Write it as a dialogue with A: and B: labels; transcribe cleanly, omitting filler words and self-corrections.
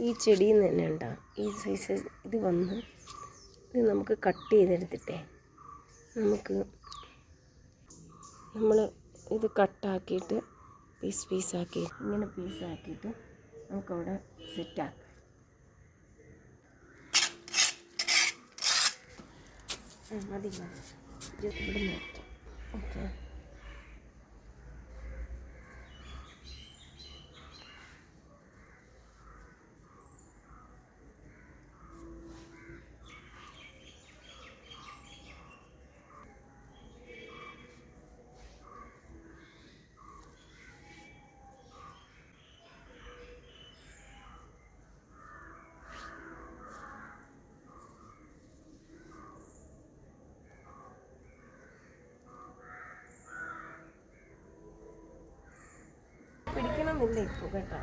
A: ഈ ചെടിയിൽ നിന്ന് തന്നെ ഉണ്ടാകും ഈ സൈസ്. ഇത് വന്ന് ഇത് നമുക്ക് കട്ട് ചെയ്തെടുത്തിട്ടേ നമ്മൾ ഇത് കട്ടാക്കിയിട്ട് പീസാക്കി ഇങ്ങനെ പീസാക്കിയിട്ട് നമുക്കവിടെ സെറ്റാക്കാം. മതി ഇവിടെ നോക്കാം. ഓക്കെ, പിടിക്കണമെന്നില്ല ഇപ്പോൾ കേട്ടോ.